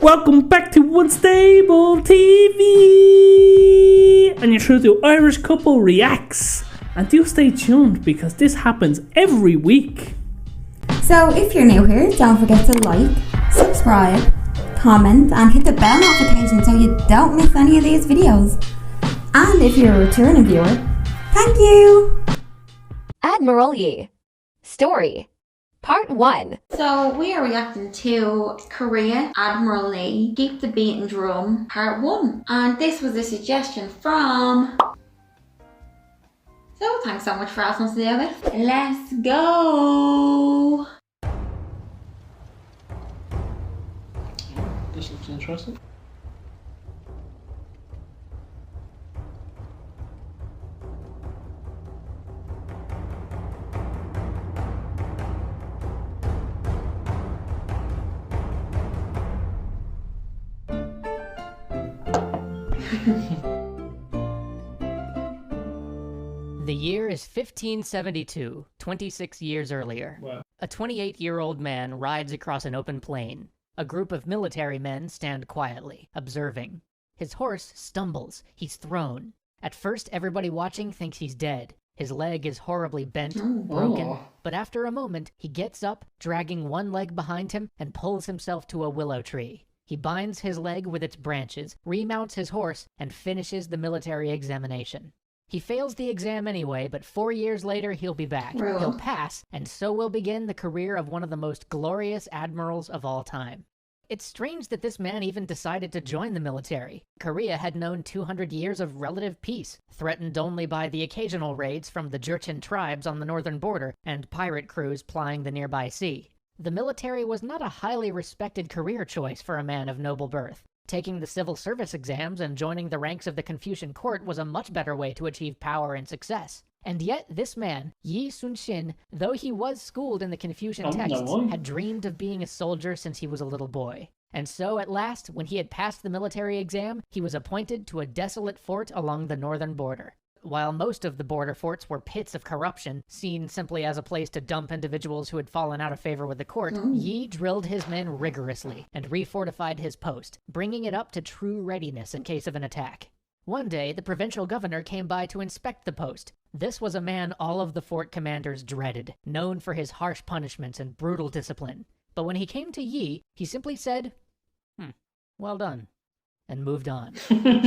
Welcome back to Unstable TV! And you're through to Irish Couple Reacts. And do stay tuned because this happens every week. So if you're new here, don't forget to like, subscribe, comment and hit the bell notification so you don't miss any of these videos. And if you're a returning viewer, thank you! Admiral Yi. Story. Part 1. So we are reacting to Korea Admiral Lee, Keep the Beating Drum, Part 1. And this was a suggestion from... So thanks so much for asking us to do this. Let's go! This looks interesting. The year is 1572, 26 years earlier. Wow. A 28-year-old man rides across an open plain. A group of military men stand quietly, observing. His horse stumbles. He's thrown. At first, everybody watching thinks he's dead. His leg is horribly bent, broken, but after a moment, he gets up, dragging one leg behind him, and pulls himself to a willow tree. He binds his leg with its branches, remounts his horse, and finishes the military examination. He fails the exam anyway, but 4 years later he'll be back. Really? He'll pass, and so will begin the career of one of the most glorious admirals of all time. It's strange that this man even decided to join the military. Korea had known 200 years of relative peace, threatened only by the occasional raids from the Jurchen tribes on the northern border and pirate crews plying the nearby sea. The military was not a highly respected career choice for a man of noble birth. Taking the civil service exams and joining the ranks of the Confucian court was a much better way to achieve power and success. And yet this man, sun-shin, though he was schooled in the Confucian texts, had dreamed of being a soldier since he was a little boy. And so at last, when he had passed the military exam, he was appointed to a desolate fort along the northern border. While most of the border forts were pits of corruption, seen simply as a place to dump individuals who had fallen out of favor with the court, Yi drilled his men rigorously and refortified his post, bringing it up to true readiness in case of an attack. One day, the provincial governor came by to inspect the post. This was a man all of the fort commanders dreaded, known for his harsh punishments and brutal discipline. But when he came to Yi, he simply said, well done, and moved on.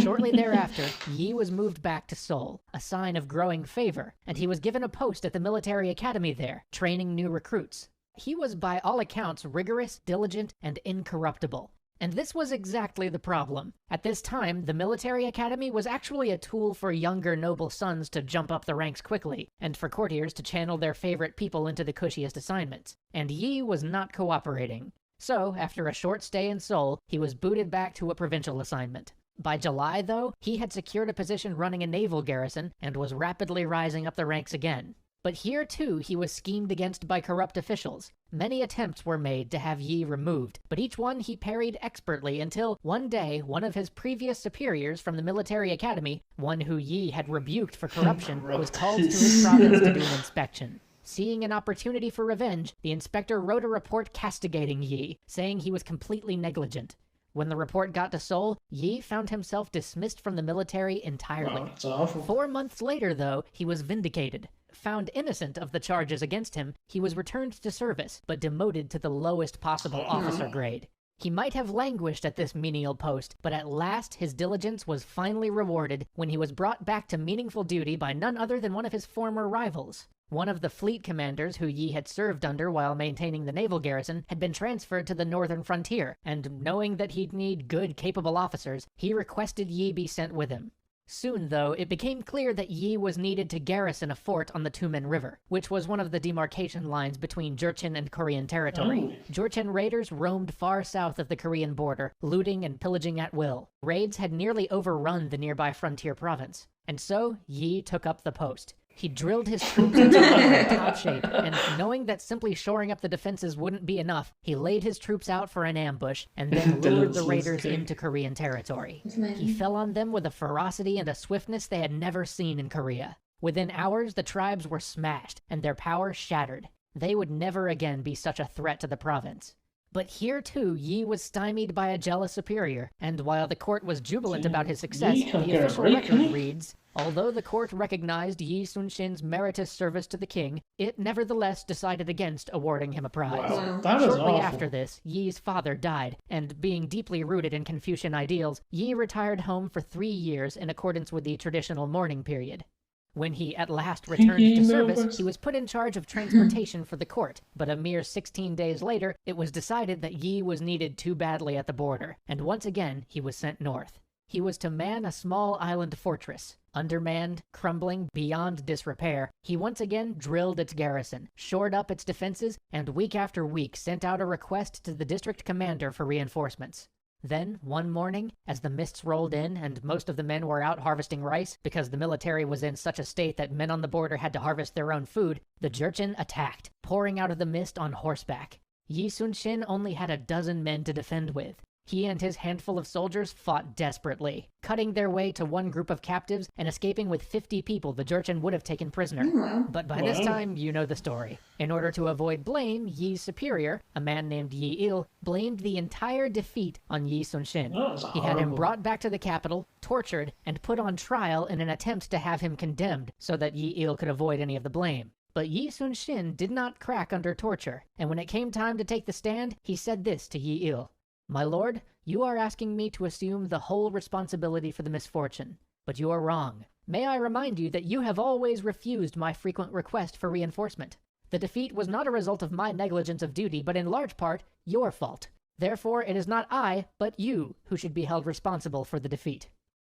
Shortly thereafter, Yi was moved back to Seoul, a sign of growing favor, and he was given a post at the military academy there, training new recruits. He was by all accounts rigorous, diligent, and incorruptible. And this was exactly the problem. At this time, the military academy was actually a tool for younger noble sons to jump up the ranks quickly, and for courtiers to channel their favorite people into the cushiest assignments. And Yi was not cooperating. So, after a short stay in Seoul, he was booted back to a provincial assignment. By July, though, he had secured a position running a naval garrison and was rapidly rising up the ranks again. But here, too, he was schemed against by corrupt officials. Many attempts were made to have Yi removed, but each one he parried expertly until, one day, one of his previous superiors from the military academy, one who Yi had rebuked for corruption, was called to his province to do an inspection. Seeing an opportunity for revenge, the inspector wrote a report castigating Yi, saying he was completely negligent. When the report got to Seoul, Yi found himself dismissed from the military entirely. Wow, that's awful. 4 months later, though, he was vindicated. Found innocent of the charges against him, he was returned to service, but demoted to the lowest possible officer grade. He might have languished at this menial post, but at last his diligence was finally rewarded when he was brought back to meaningful duty by none other than one of his former rivals. One of the fleet commanders who Yi had served under while maintaining the naval garrison had been transferred to the northern frontier, and knowing that he'd need good, capable officers, he requested Yi be sent with him. Soon, though, it became clear that Yi was needed to garrison a fort on the Tumen River, which was one of the demarcation lines between Jurchen and Korean territory. Jurchen raiders roamed far south of the Korean border, looting and pillaging at will. Raids had nearly overrun the nearby frontier province, and so Yi took up the post. He drilled his troops into top shape, and knowing that simply shoring up the defenses wouldn't be enough, he laid his troops out for an ambush and then lured the raiders into Korean territory. He fell on them with a ferocity and a swiftness they had never seen in Korea. Within hours, the tribes were smashed and their power shattered. They would never again be such a threat to the province. But here too, Yi was stymied by a jealous superior, and while the court was jubilant about his success, the official record reads, although the court recognized Yi Sun-shin's meritorious service to the king, it nevertheless decided against awarding him a prize. Wow. That is Shortly awful. after this, Yi's father died, and being deeply rooted in Confucian ideals, Yi retired home for 3 years in accordance with the traditional mourning period. When he at last returned to service, he was put in charge of transportation for the court, but a mere 16 days later, it was decided that Yi was needed too badly at the border, and once again he was sent north. He was to man a small island fortress. Undermanned, crumbling, beyond disrepair, he once again drilled its garrison, shored up its defenses, and week after week sent out a request to the district commander for reinforcements. Then, one morning, as the mists rolled in and most of the men were out harvesting rice because the military was in such a state that men on the border had to harvest their own food, the Jurchen attacked, pouring out of the mist on horseback. Yi Sun-shin only had a dozen men to defend with. He and his handful of soldiers fought desperately, cutting their way to one group of captives and escaping with 50 people the Jurchen would have taken prisoner. But by this time, you know the story. In order to avoid blame, Yi's superior, a man named Yi-il, blamed the entire defeat on Yi Sun-shin. He had him brought back to the capital, tortured, and put on trial in an attempt to have him condemned so that Yi-il could avoid any of the blame. But Yi Sun-shin did not crack under torture, and when it came time to take the stand, he said this to Yi-il. My lord, you are asking me to assume the whole responsibility for the misfortune, but you are wrong. May I remind you that you have always refused my frequent request for reinforcement. The defeat was not a result of my negligence of duty, but in large part, your fault. Therefore, it is not I, but you, who should be held responsible for the defeat.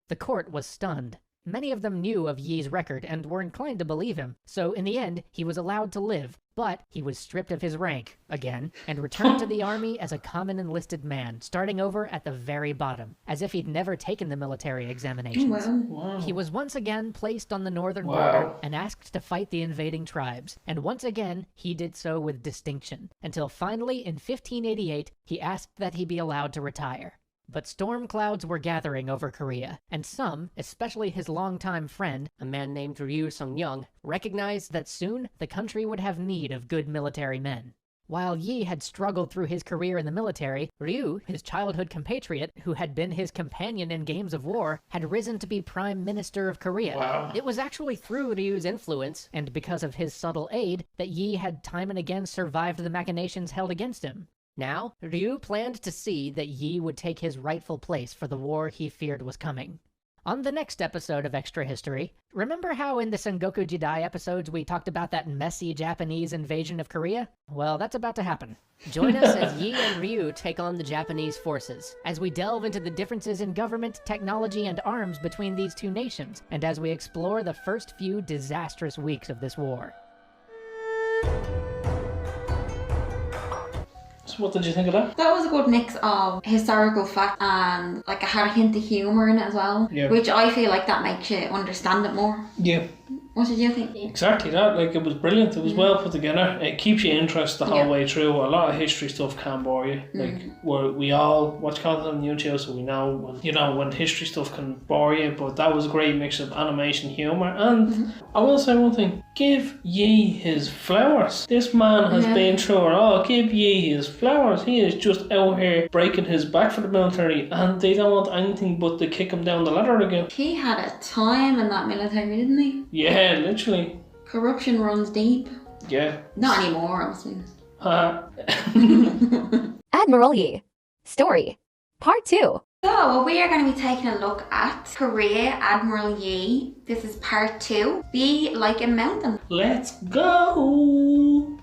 The court was stunned. Many of them knew of Yi's record and were inclined to believe him, so in the end, he was allowed to live, but he was stripped of his rank, again, and returned to the army as a common enlisted man, starting over at the very bottom, as if he'd never taken the military examinations. Wow. He was once again placed on the northern border and asked to fight the invading tribes, and once again, he did so with distinction, until finally, in 1588, he asked that he be allowed to retire. But storm clouds were gathering over Korea, and some, especially his longtime friend, a man named Ryu Sung-young, recognized that soon the country would have need of good military men. While Yi had struggled through his career in the military, Ryu, his childhood compatriot, who had been his companion in games of war, had risen to be Prime Minister of Korea. Wow. It was actually through Ryu's influence, and because of his subtle aid, that Yi had time and again survived the machinations held against him. Now, Ryu planned to see that Yi would take his rightful place for the war he feared was coming. On the next episode of Extra History, remember how in the Sengoku Jidai episodes we talked about that messy Japanese invasion of Korea? Well, that's about to happen. Join us as Yi and Ryu take on the Japanese forces, as we delve into the differences in government, technology, and arms between these two nations, and as we explore the first few disastrous weeks of this war. What did you think of that? That was a good mix of historical fact and like it had a hint of humour in it as well. Yeah. Which I feel like that makes you understand it more. Yeah. What did you think? Exactly that. Like, it was brilliant. It was well put together. It keeps you interested the whole way through. A lot of history stuff can bore you. Like, we all watch content on YouTube, so we know when history stuff can bore you. But that was a great mix of animation, humour, and I will say one thing: give Yi his flowers. This man has been through it all. Give Yi his flowers. He is just out here breaking his back for the military, and they don't want anything but to kick him down the ladder again. He had a time in that military, didn't he? Yeah, literally. Corruption runs deep. Yeah. Not anymore, obviously. Admiral Yi. Story. Part 2. So, we are going to be taking a look at Korea, Admiral Yi. This is part 2. Be like a mountain. Let's go!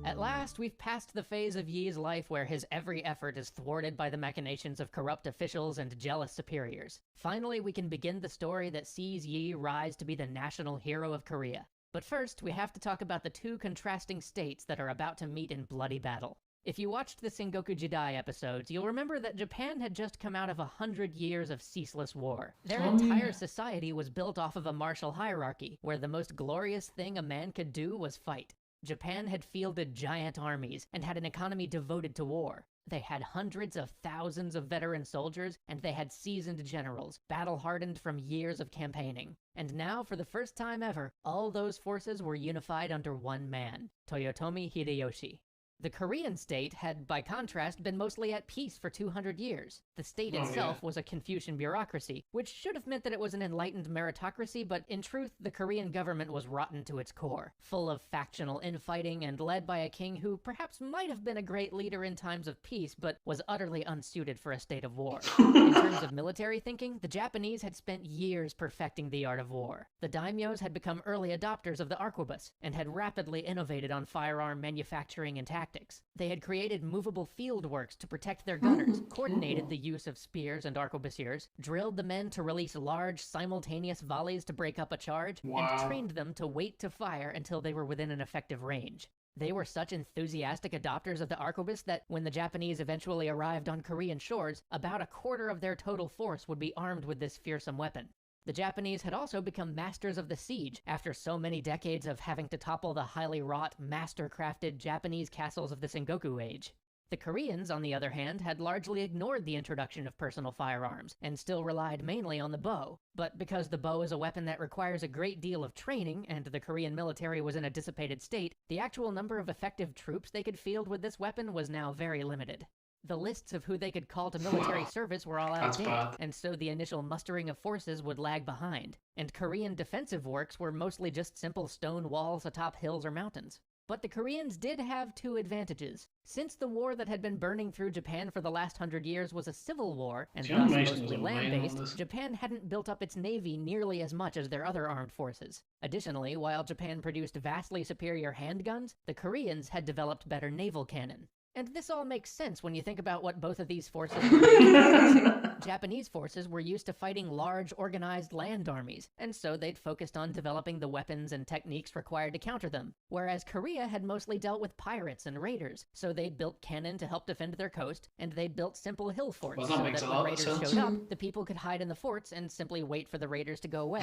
At last, we've passed the phase of Yi's life where his every effort is thwarted by the machinations of corrupt officials and jealous superiors. Finally, we can begin the story that sees Yi rise to be the national hero of Korea. But first, we have to talk about the two contrasting states that are about to meet in bloody battle. If you watched the Sengoku Jidai episodes, you'll remember that Japan had just come out of 100 years of ceaseless war. Their entire society was built off of a martial hierarchy, where the most glorious thing a man could do was fight. Japan had fielded giant armies and had an economy devoted to war. They had hundreds of thousands of veteran soldiers, and they had seasoned generals, battle-hardened from years of campaigning. And now, for the first time ever, all those forces were unified under one man, Toyotomi Hideyoshi. The Korean state had, by contrast, been mostly at peace for 200 years. The state itself was a Confucian bureaucracy, which should have meant that it was an enlightened meritocracy, but in truth, the Korean government was rotten to its core, full of factional infighting and led by a king who perhaps might have been a great leader in times of peace, but was utterly unsuited for a state of war. In terms of military thinking, the Japanese had spent years perfecting the art of war. The daimyos had become early adopters of the arquebus, and had rapidly innovated on firearm manufacturing and tactics. They had created movable field works to protect their gunners, coordinated the use of spears and arquebusiers, drilled the men to release large, simultaneous volleys to break up a charge, and trained them to wait to fire until they were within an effective range. They were such enthusiastic adopters of the arquebus that when the Japanese eventually arrived on Korean shores, about a quarter of their total force would be armed with this fearsome weapon. The Japanese had also become masters of the siege after so many decades of having to topple the highly wrought, master-crafted Japanese castles of the Sengoku Age. The Koreans, on the other hand, had largely ignored the introduction of personal firearms, and still relied mainly on the bow. But because the bow is a weapon that requires a great deal of training, and the Korean military was in a dissipated state, the actual number of effective troops they could field with this weapon was now very limited. The lists of who they could call to military service were all out of date, and so the initial mustering of forces would lag behind, and Korean defensive works were mostly just simple stone walls atop hills or mountains. But the Koreans did have two advantages. Since the war that had been burning through Japan for the last 100 years was a civil war, and thus mostly land-based, Japan hadn't built up its navy nearly as much as their other armed forces. Additionally, while Japan produced vastly superior handguns, the Koreans had developed better naval cannon. And this all makes sense when you think about what both of these forces were. Japanese forces were used to fighting large, organized land armies, and so they'd focused on developing the weapons and techniques required to counter them, whereas Korea had mostly dealt with pirates and raiders, so they'd built cannon to help defend their coast, and they'd built simple hill forts so that when raiders showed up, the people could hide in the forts and simply wait for the raiders to go away.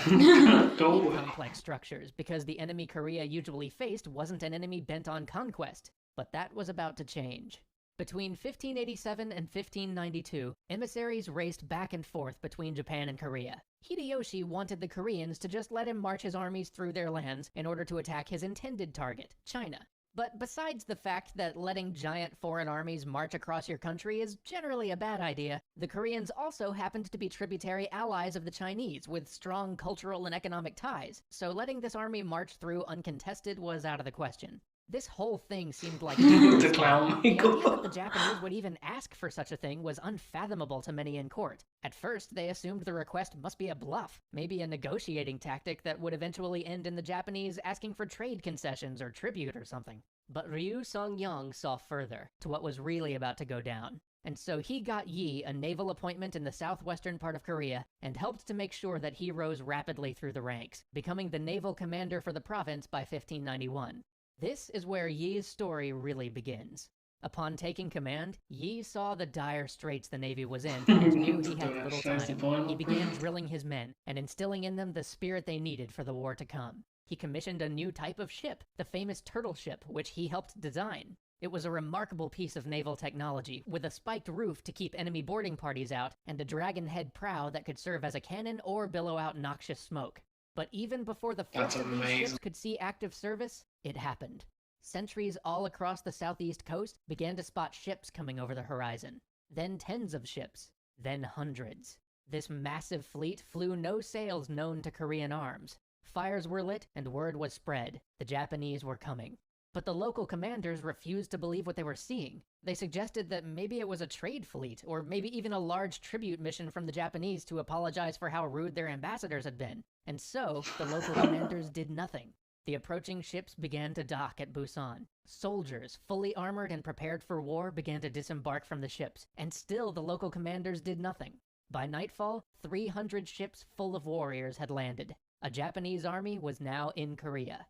Complex structures, because the enemy Korea usually faced wasn't an enemy bent on conquest. But that was about to change. Between 1587 and 1592, emissaries raced back and forth between Japan and Korea. Hideyoshi wanted the Koreans to just let him march his armies through their lands in order to attack his intended target, China. But besides the fact that letting giant foreign armies march across your country is generally a bad idea, the Koreans also happened to be tributary allies of the Chinese with strong cultural and economic ties, so letting this army march through uncontested was out of the question. This whole thing seemed like the idea that the Japanese would even ask for such a thing was unfathomable to many in court. At first, they assumed the request must be a bluff, maybe a negotiating tactic that would eventually end in the Japanese asking for trade concessions or tribute or something. But Ryu Song-yong saw further, to what was really about to go down. And so he got Yi a naval appointment in the southwestern part of Korea, and helped to make sure that he rose rapidly through the ranks, becoming the naval commander for the province by 1591. This is where Yi's story really begins. Upon taking command, Yi saw the dire straits the Navy was in, and knew he had little time. He began drilling his men, and instilling in them the spirit they needed for the war to come. He commissioned a new type of ship, the famous turtle ship, which he helped design. It was a remarkable piece of naval technology, with a spiked roof to keep enemy boarding parties out, and a dragon head prow that could serve as a cannon or billow out noxious smoke. But even before the first of these ships could see active service, it happened. Sentries all across the southeast coast began to spot ships coming over the horizon. Then tens of ships. Then hundreds. This massive fleet flew no sails known to Korean arms. Fires were lit and word was spread. The Japanese were coming. But the local commanders refused to believe what they were seeing. They suggested that maybe it was a trade fleet, or maybe even a large tribute mission from the Japanese to apologize for how rude their ambassadors had been. And so, the local commanders did nothing. The approaching ships began to dock at Busan. Soldiers, fully armored and prepared for war, began to disembark from the ships, and still the local commanders did nothing. By nightfall, 300 ships full of warriors had landed. A Japanese army was now in Korea.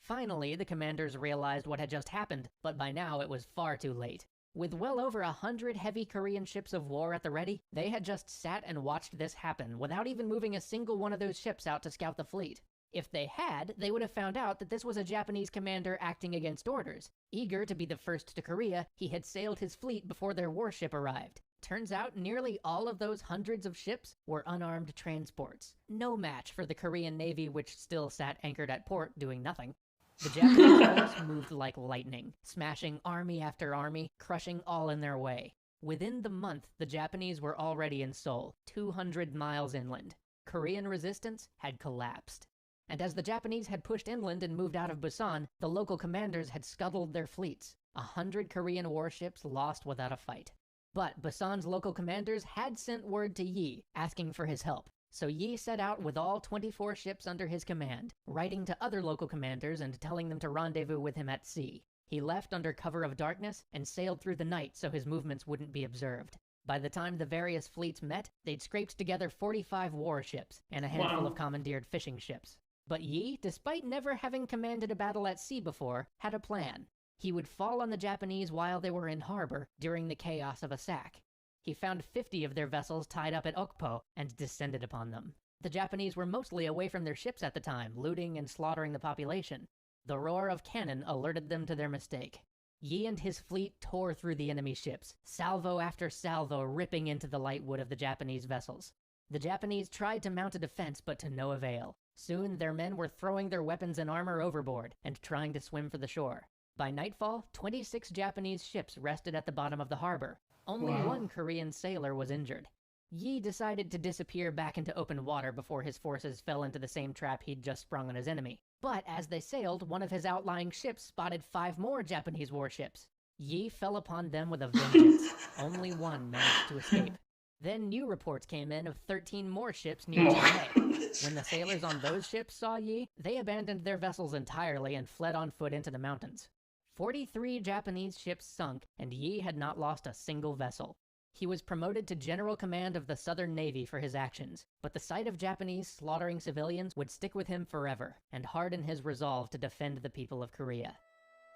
Finally, the commanders realized what had just happened, but by now it was far too late. With well over 100 heavy Korean ships of war at the ready, they had just sat and watched this happen without even moving a single one of those ships out to scout the fleet. If they had, they would have found out that this was a Japanese commander acting against orders. Eager to be the first to Korea, he had sailed his fleet before their warship arrived. Turns out nearly all of those hundreds of ships were unarmed transports. No match for the Korean Navy, which still sat anchored at port doing nothing. The Japanese force moved like lightning, smashing army after army, crushing all in their way. Within the month, the Japanese were already in Seoul, 200 miles inland. Korean resistance had collapsed. And as the Japanese had pushed inland and moved out of Busan, the local commanders had scuttled their fleets. 100 Korean warships lost without a fight. But Busan's local commanders had sent word to Yi, asking for his help. So Yi set out with all 24 ships under his command, writing to other local commanders and telling them to rendezvous with him at sea. He left under cover of darkness and sailed through the night so his movements wouldn't be observed. By the time the various fleets met, they'd scraped together 45 warships and a handful of commandeered fishing ships. But Yi, despite never having commanded a battle at sea before, had a plan. He would fall on the Japanese while they were in harbor during the chaos of a sack. He found 50 of their vessels tied up at Okpo and descended upon them. The Japanese were mostly away from their ships at the time, looting and slaughtering the population. The roar of cannon alerted them to their mistake. Yi and his fleet tore through the enemy ships, salvo after salvo ripping into the light wood of the Japanese vessels. The Japanese tried to mount a defense, but to no avail. Soon their men were throwing their weapons and armor overboard and trying to swim for the shore. By nightfall, 26 Japanese ships rested at the bottom of the harbor. Only one Korean sailor was injured. Yi decided to disappear back into open water before his forces fell into the same trap he'd just sprung on his enemy. But as they sailed, one of his outlying ships spotted 5 more Japanese warships. Yi fell upon them with a vengeance. Only one managed to escape. Then new reports came in of 13 more ships near Chennai. When the sailors on those ships saw Yi, they abandoned their vessels entirely and fled on foot into the mountains. 43 Japanese ships sunk, and Yi had not lost a single vessel. He was promoted to General Command of the Southern Navy for his actions, but the sight of Japanese slaughtering civilians would stick with him forever, and harden his resolve to defend the people of Korea.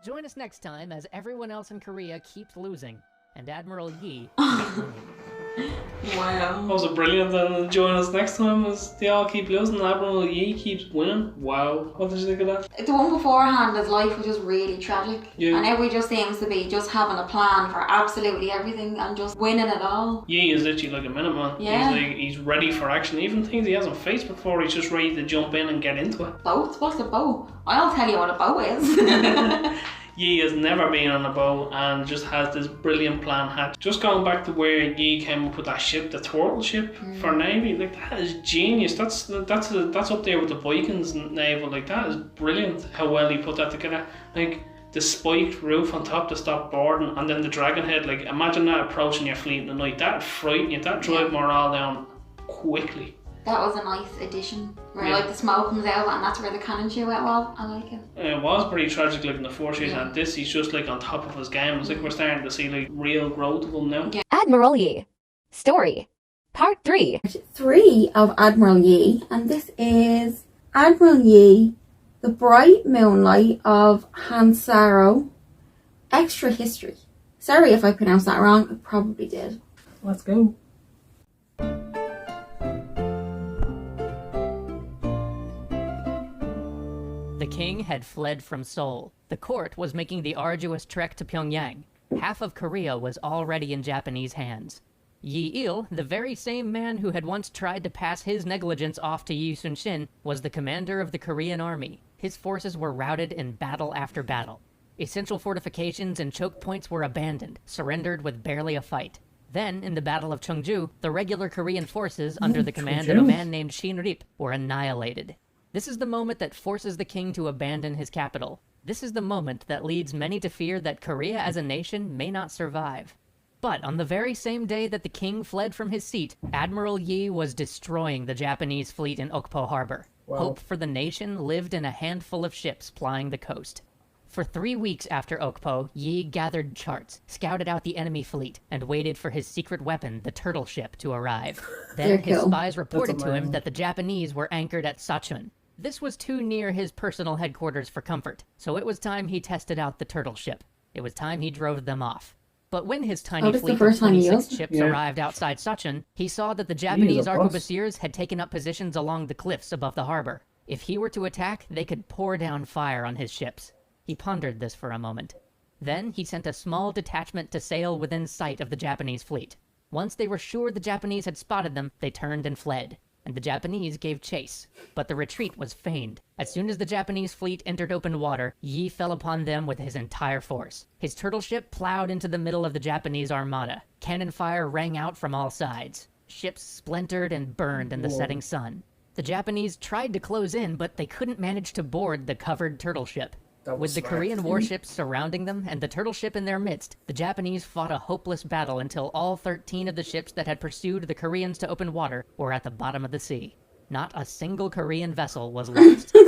Join us next time as everyone else in Korea keeps losing, and Admiral Yi keeps winning. Wow. That was brilliant, and join us next time as they all keep losing and Admiral Yi keeps winning. Wow. What did you think of that? The one beforehand, his life was just really tragic. Yeah. And everybody just seems to be just having a plan for absolutely everything and just winning it all. Yi is literally like a minute man. Yeah. He's ready for action. Even things he hasn't faced before, he's just ready to jump in and get into it. Boat? What's a boat? I'll tell you what a boat is. Yi has never been on a boat and just has this brilliant plan hatched. Just going back to where Yi came up with that ship, the turtle ship for Navy, like that is genius. That's up there with the Vikings naval. Like that is brilliant how well he put that together. Like the spiked roof on top to stop boarding, and then the dragon head. Like imagine that approaching your fleet in the night. That'd frighten you. That'd drive morale down quickly. That was a nice addition, where like the smoke comes out and that's where the cannon shoot went well. I like it. It was pretty tragic like in the first season, and this he's just like on top of his game. It's like we're starting to see like real growth of him now. Yeah. Admiral Yi. Story. Part 3. 3 of Admiral Yi, and this is Admiral Yi, the bright moonlight of Hansaro. Extra history. Sorry if I pronounced that wrong, I probably did. Let's go. The king had fled from Seoul. The court was making the arduous trek to Pyongyang. Half of Korea was already in Japanese hands. Yi Il, the very same man who had once tried to pass his negligence off to Yi Sun-shin, was the commander of the Korean army. His forces were routed in battle after battle. Essential fortifications and choke points were abandoned, surrendered with barely a fight. Then, in the Battle of Cheongju, the regular Korean forces, under the command of a man named Shin were annihilated. This is the moment that forces the king to abandon his capital. This is the moment that leads many to fear that Korea as a nation may not survive. But on the very same day that the king fled from his seat, Admiral Yi was destroying the Japanese fleet in Okpo Harbor. Wow. Hope for the nation lived in a handful of ships plying the coast. For 3 weeks after Okpo, Yi gathered charts, scouted out the enemy fleet, and waited for his secret weapon, the turtle ship, to arrive. Then his spies reported to him that the Japanese were anchored at Sachun. This was too near his personal headquarters for comfort, so it was time he tested out the turtle ship. It was time he drove them off. But when his tiny fleet of 26 ships arrived outside Sachun, he saw that the Japanese arquebusiers had taken up positions along the cliffs above the harbor. If he were to attack, they could pour down fire on his ships. He pondered this for a moment. Then he sent a small detachment to sail within sight of the Japanese fleet. Once they were sure the Japanese had spotted them, they turned and fled, and the Japanese gave chase. But the retreat was feigned. As soon as the Japanese fleet entered open water, Yi fell upon them with his entire force. His turtle ship plowed into the middle of the Japanese armada. Cannon fire rang out from all sides. Ships splintered and burned in the setting sun. The Japanese tried to close in, but they couldn't manage to board the covered turtle ship. With the Korean warships surrounding them and the turtle ship in their midst, the Japanese fought a hopeless battle until all 13 of the ships that had pursued the Koreans to open water were at the bottom of the sea. Not a single Korean vessel was lost. After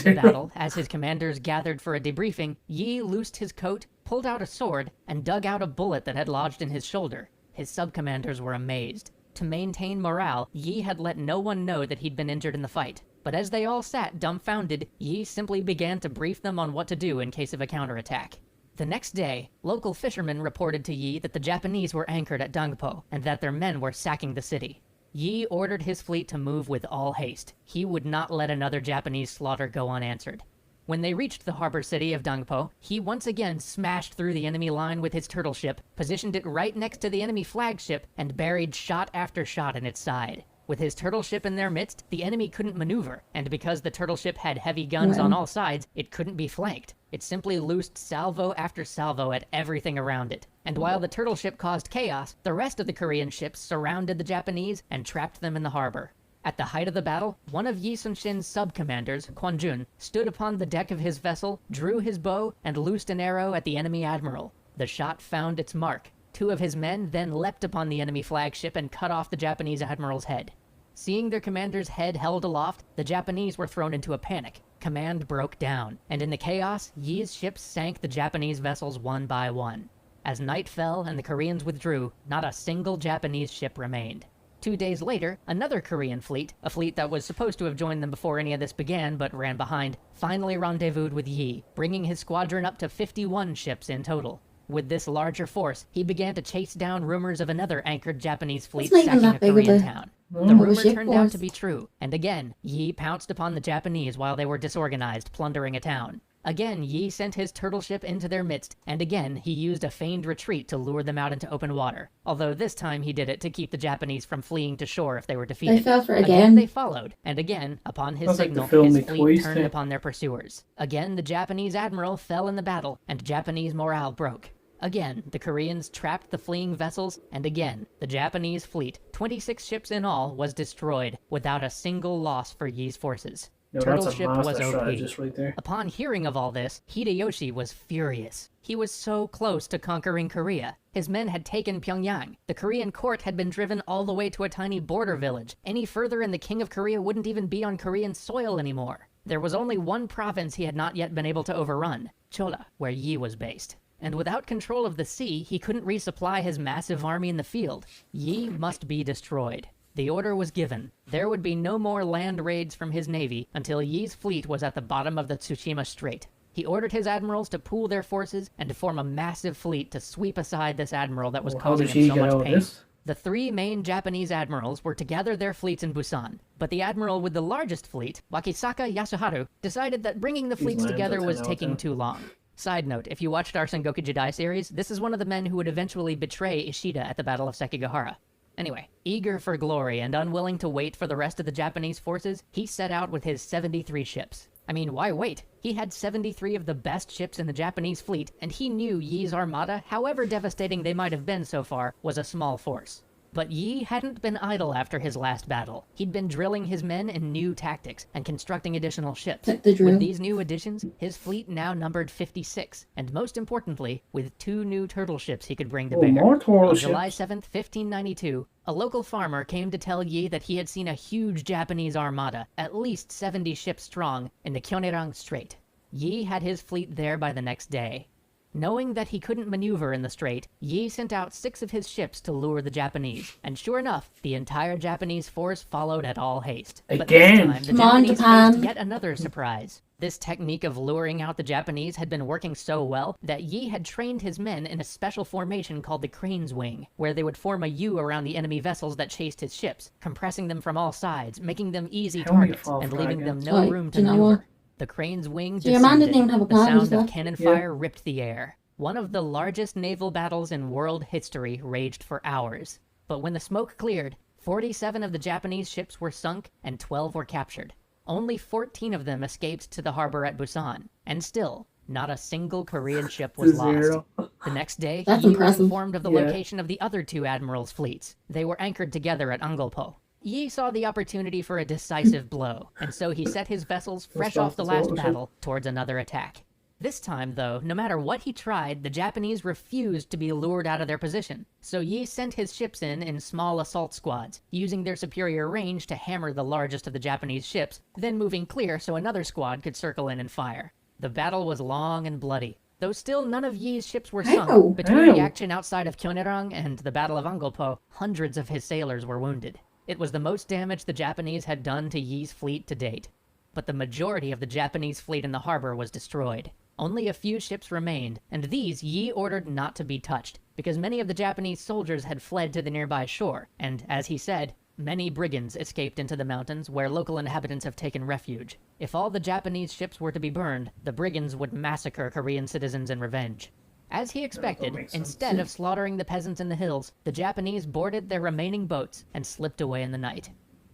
the battle, as his commanders gathered for a debriefing, Yi loosed his coat, pulled out a sword, and dug out a bullet that had lodged in his shoulder. His sub-commanders were amazed. To maintain morale, Yi had let no one know that he'd been injured in the fight. But as they all sat dumbfounded, Yi simply began to brief them on what to do in case of a counterattack. The next day, local fishermen reported to Yi that the Japanese were anchored at Dangpo, and that their men were sacking the city. Yi ordered his fleet to move with all haste. He would not let another Japanese slaughter go unanswered. When they reached the harbor city of Dangpo, he once again smashed through the enemy line with his turtle ship, positioned it right next to the enemy flagship, and buried shot after shot in its side. With his turtle ship in their midst, the enemy couldn't maneuver, and because the turtle ship had heavy guns on all sides, it couldn't be flanked. It simply loosed salvo after salvo at everything around it. And while the turtle ship caused chaos, the rest of the Korean ships surrounded the Japanese and trapped them in the harbor. At the height of the battle, one of Yi Sun-shin's sub-commanders, Kwon-jun, stood upon the deck of his vessel, drew his bow, and loosed an arrow at the enemy admiral. The shot found its mark. 2 of his men then leapt upon the enemy flagship and cut off the Japanese admiral's head. Seeing their commander's head held aloft, the Japanese were thrown into a panic. Command broke down, and in the chaos, Yi's ships sank the Japanese vessels one by one. As night fell and the Koreans withdrew, not a single Japanese ship remained. 2 days later, another Korean fleet, a fleet that was supposed to have joined them before any of this began but ran behind, finally rendezvoused with Yi, bringing his squadron up to 51 ships in total. With this larger force, he began to chase down rumors of another anchored Japanese fleet sacking a Korean town. The rumor turned out to be true, and again, Yi pounced upon the Japanese while they were disorganized, plundering a town. Again, Yi sent his turtle ship into their midst, and again, he used a feigned retreat to lure them out into open water. Although this time he did it to keep the Japanese from fleeing to shore if they were defeated. They fell for it Again, they followed, and again, upon his signal, his fleet twice, turned upon their pursuers. Again, the Japanese admiral fell in the battle, and Japanese morale broke. Again, the Koreans trapped the fleeing vessels, and again, the Japanese fleet, 26 ships in all, was destroyed, without a single loss for Yi's forces. Turtle ship was OP. Right there. Upon hearing of all this, Hideyoshi was furious. He was so close to conquering Korea. His men had taken Pyongyang. The Korean court had been driven all the way to a tiny border village. Any further and the King of Korea wouldn't even be on Korean soil anymore. There was only one province he had not yet been able to overrun, Chola, where Yi was based. And without control of the sea, he couldn't resupply his massive army in the field. Yi must be destroyed. The order was given. There would be no more land raids from his navy until Yi's fleet was at the bottom of the Tsushima Strait. He ordered his admirals to pool their forces and to form a massive fleet to sweep aside this admiral that was causing him so much pain. The 3 main Japanese admirals were to gather their fleets in Busan, but the admiral with the largest fleet, Wakisaka Yasuharu, decided that bringing the fleets together was taking too long. Side note, if you watched our Sengoku Jidai series, this is one of the men who would eventually betray Ishida at the Battle of Sekigahara. Anyway, eager for glory and unwilling to wait for the rest of the Japanese forces, he set out with his 73 ships. I mean, why wait? He had 73 of the best ships in the Japanese fleet, and he knew Yi's armada, however devastating they might have been so far, was a small force. But Yi hadn't been idle after his last battle. He'd been drilling his men in new tactics and constructing additional ships. With these new additions, his fleet now numbered 56, and most importantly, with 2 new turtle ships he could bring to bear. On July 7th, 1592, a local farmer came to tell Yi that he had seen a huge Japanese armada, at least 70 ships strong, in the Kyonerang Strait. Yi had his fleet there by the next day. Knowing that he couldn't maneuver in the strait, Yi sent out 6 of his ships to lure the Japanese, and sure enough, the entire Japanese force followed at all haste. But this time, the Japanese faced yet another surprise. This technique of luring out the Japanese had been working so well that Yi had trained his men in a special formation called the Crane's Wing, where they would form a U around the enemy vessels that chased his ships, compressing them from all sides, making them easy targets, and leaving them no room to maneuver. The Crane's Wing descended. The sound of cannon fire ripped the air. One of the largest naval battles in world history raged for hours. But when the smoke cleared, 47 of the Japanese ships were sunk and 12 were captured. Only 14 of them escaped to the harbor at Busan, and still, not a single Korean ship was lost. The next day, Yi was informed of the location of the other 2 admirals' fleets. They were anchored together at Angulpo. Yi saw the opportunity for a decisive blow, and so he set his vessels fresh off the last battle towards another attack. This time, though, no matter what he tried, the Japanese refused to be lured out of their position. So Yi sent his ships in small assault squads, using their superior range to hammer the largest of the Japanese ships, then moving clear so another squad could circle in and fire. The battle was long and bloody. Though still none of Yi's ships were sunk, between the action outside of Kyonerang and the Battle of Angulpo, hundreds of his sailors were wounded. It was the most damage the Japanese had done to Yi's fleet to date. But the majority of the Japanese fleet in the harbor was destroyed. Only a few ships remained, and these Yi ordered not to be touched, because many of the Japanese soldiers had fled to the nearby shore, and, as he said, many brigands escaped into the mountains where local inhabitants have taken refuge. If all the Japanese ships were to be burned, the brigands would massacre Korean citizens in revenge. As he expected, instead of slaughtering the peasants in the hills, the Japanese boarded their remaining boats and slipped away in the night.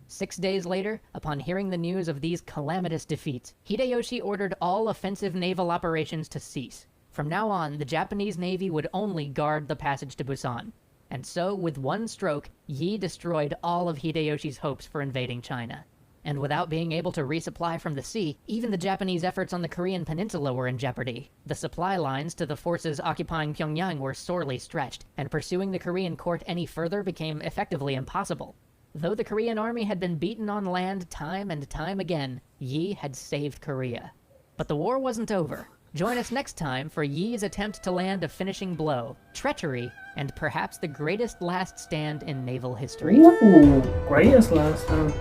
6 days later, upon hearing the news of these calamitous defeats, Hideyoshi ordered all offensive naval operations to cease. From now on, the Japanese Navy would only guard the passage to Busan. And so, with one stroke, Yi destroyed all of Hideyoshi's hopes for invading China. And without being able to resupply from the sea, even the Japanese efforts on the Korean peninsula were in jeopardy. The supply lines to the forces occupying Pyongyang were sorely stretched, and pursuing the Korean court any further became effectively impossible. Though the Korean army had been beaten on land time and time again, Yi had saved Korea. But the war wasn't over. Join us next time for Yi's attempt to land a finishing blow, treachery, and perhaps the greatest last stand in naval history. Ooh, greatest last stand.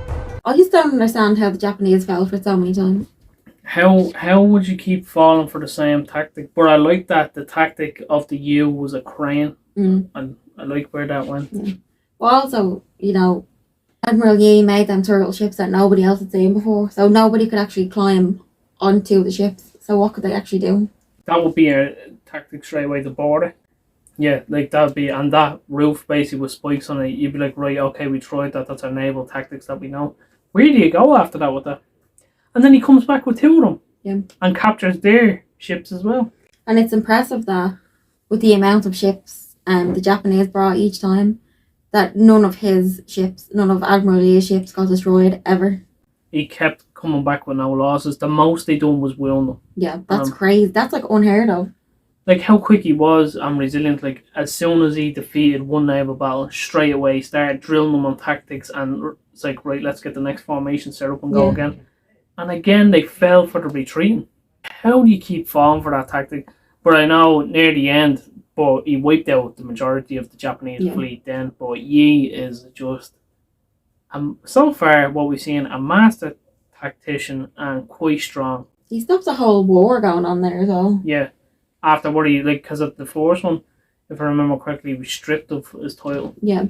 I just don't understand how the Japanese fell for it so many times. How would you keep falling for the same tactic? But I like that the tactic of the U was a crane. And I like where that went. Well, also, Admiral Yi made them turtle ships that nobody else had seen before, so nobody could actually climb onto the ships. So what could they actually do? That would be a tactic straight away to board it. Yeah, like that would be, and that roof basically with spikes on it, you'd be like, right, okay, we tried that, that's our naval tactics that we know. Where do you go after that with that? And then he comes back with 2 of them. And captures their ships as well. And it's impressive that with the amount of ships the Japanese brought each time, that none of Admiral Yi's ships got destroyed ever. He kept coming back with no losses. The most they done was wound them. Yeah, that's crazy. That's like unheard of. Like how quick he was and resilient. Like as soon as he defeated one naval battle, straight away started drilling them on tactics, and it's like, right, let's get the next formation set up and go again. And again, they fell for the retreating. How do you keep falling for that tactic? But I know near the end, but he wiped out the majority of the Japanese fleet then. But Yi is just, so far what we've seen, a master tactician and quite strong. He stopped a whole war going on there as well. Yeah. After what he, because of the first one, if I remember correctly, he was stripped of his title. Yeah.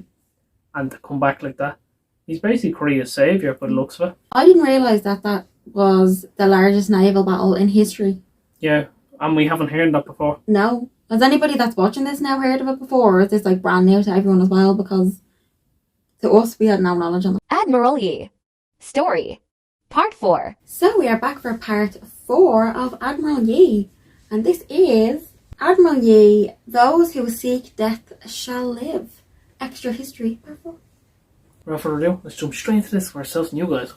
And to come back like that. He's basically Korea's saviour by the looks of it. I didn't realise that was the largest naval battle in history. Yeah, and we haven't heard that before. No. Has anybody that's watching this now heard of it before? Or is this brand new to everyone as well? Because to us, we had no knowledge on it. Admiral Yi. Story. Part 4. So we are back for part 4 of Admiral Yi. And this is Admiral Yi, those who seek death shall live. Extra history. Part 4. Without further ado, let's jump straight into this for ourselves and you guys.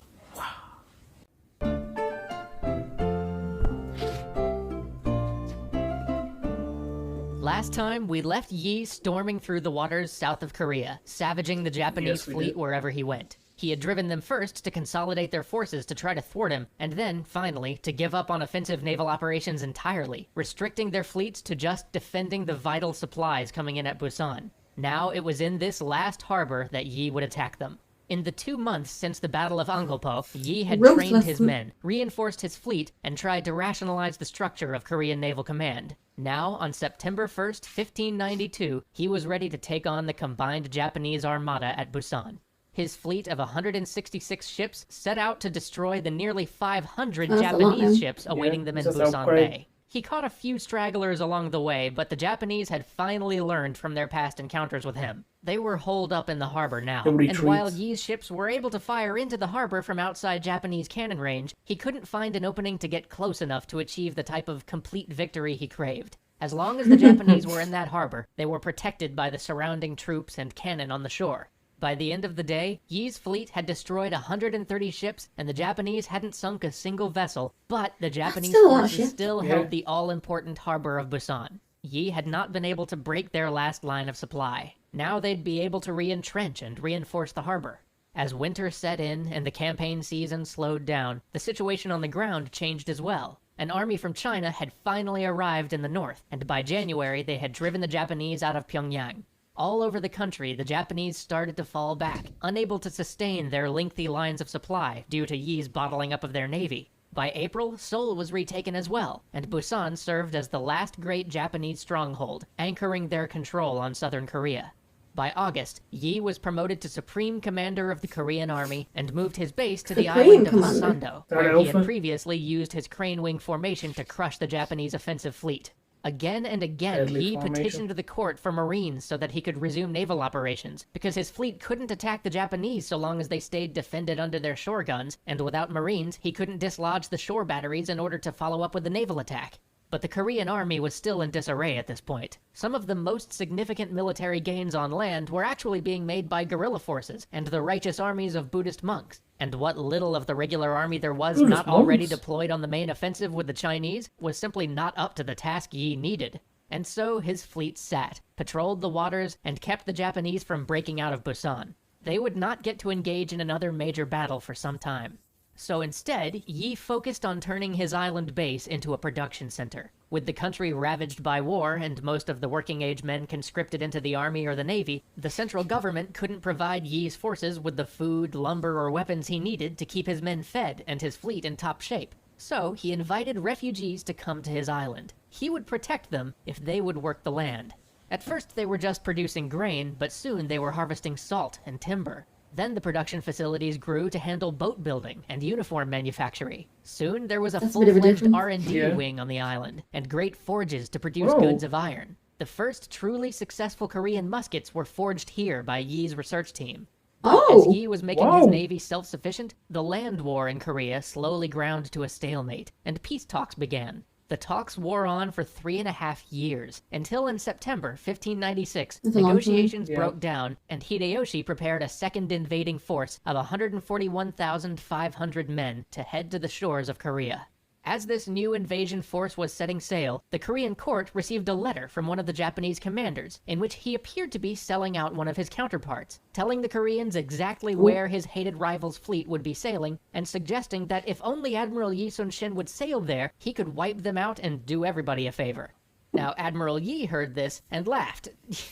Last time, we left Yi storming through the waters south of Korea, savaging the Japanese fleet wherever he went. He had driven them first to consolidate their forces to try to thwart him, and then, finally, to give up on offensive naval operations entirely, restricting their fleets to just defending the vital supplies coming in at Busan. Now it was in this last harbor that Yi would attack them. In the 2 months since the Battle of Angulpo, Yi had Ruthless. trained his men, reinforced his fleet, and tried to rationalize the structure of Korean naval command. Now, on September 1st, 1592, he was ready to take on the combined Japanese armada at Busan. His fleet of 166 ships set out to destroy the nearly 500 That's a lot, Japanese man. ships awaiting them in that's Busan upgrade. Bay. He caught a few stragglers along the way, but the Japanese had finally learned from their past encounters with him. They were holed up in the harbor now, The and retreats. while Yi's ships were able to fire into the harbor from outside Japanese cannon range, he couldn't find an opening to get close enough to achieve the type of complete victory he craved. As long as the Japanese were in that harbor, they were protected by the surrounding troops and cannon on the shore. By the end of the day, Yi's fleet had destroyed 130 ships, and the Japanese hadn't sunk a single vessel, but the Japanese still a lot of forces ships. still Yeah. held the all-important harbor of Busan. Yi had not been able to break their last line of supply. Now they'd be able to re-entrench and reinforce the harbor. As winter set in and the campaign season slowed down, the situation on the ground changed as well. An army from China had finally arrived in the north, and by January they had driven the Japanese out of Pyongyang. All over the country, the Japanese started to fall back, unable to sustain their lengthy lines of supply due to Yi's bottling up of their navy. By April, Seoul was retaken as well, and Busan served as the last great Japanese stronghold, anchoring their control on southern Korea. By August, Yi was promoted to Supreme Commander of the Korean Army and moved his base to the Supreme island of Commander? Sando, That where he had alpha? previously used his crane wing formation to crush the Japanese offensive fleet. Again and again, Deadly Yi formation. petitioned the court for Marines so that he could resume naval operations, because his fleet couldn't attack the Japanese so long as they stayed defended under their shore guns, and without Marines, he couldn't dislodge the shore batteries in order to follow up with the naval attack. But the Korean army was still in disarray at this point. Some of the most significant military gains on land were actually being made by guerrilla forces and the righteous armies of Buddhist monks. And what little of the regular army there was Buddhist not already monks? deployed on the main offensive with the Chinese was simply not up to the task Yi needed. And so his fleet sat, patrolled the waters, and kept the Japanese from breaking out of Busan. They would not get to engage in another major battle for some time. So instead, Yi focused on turning his island base into a production center. With the country ravaged by war and most of the working-age men conscripted into the army or the navy, the central government couldn't provide Yi's forces with the food, lumber, or weapons he needed to keep his men fed and his fleet in top shape. So he invited refugees to come to his island. He would protect them if they would work the land. At first they were just producing grain, but soon they were harvesting salt and timber. Then the production facilities grew to handle boat building and uniform manufacturing. Soon there was a That's a bit of a full-fledged difference. R&D Yeah. wing on the island, and great forges to produce Whoa. goods of iron. The first truly successful Korean muskets were forged here by Yi's research team. As Oh, Yi was making his Whoa. navy self-sufficient, the land war in Korea slowly ground to a stalemate, and peace talks began. The talks wore on for 3.5 years, until in September 1596, That's a long time. negotiations Yeah. broke down, and Hideyoshi prepared a second invading force of 141,500 men to head to the shores of Korea. As this new invasion force was setting sail, the Korean court received a letter from one of the Japanese commanders, in which he appeared to be selling out one of his counterparts, telling the Koreans exactly where his hated rival's fleet would be sailing, and suggesting that if only Admiral Yi Sun-shin would sail there, he could wipe them out and do everybody a favor. Now, Admiral Yi heard this and laughed.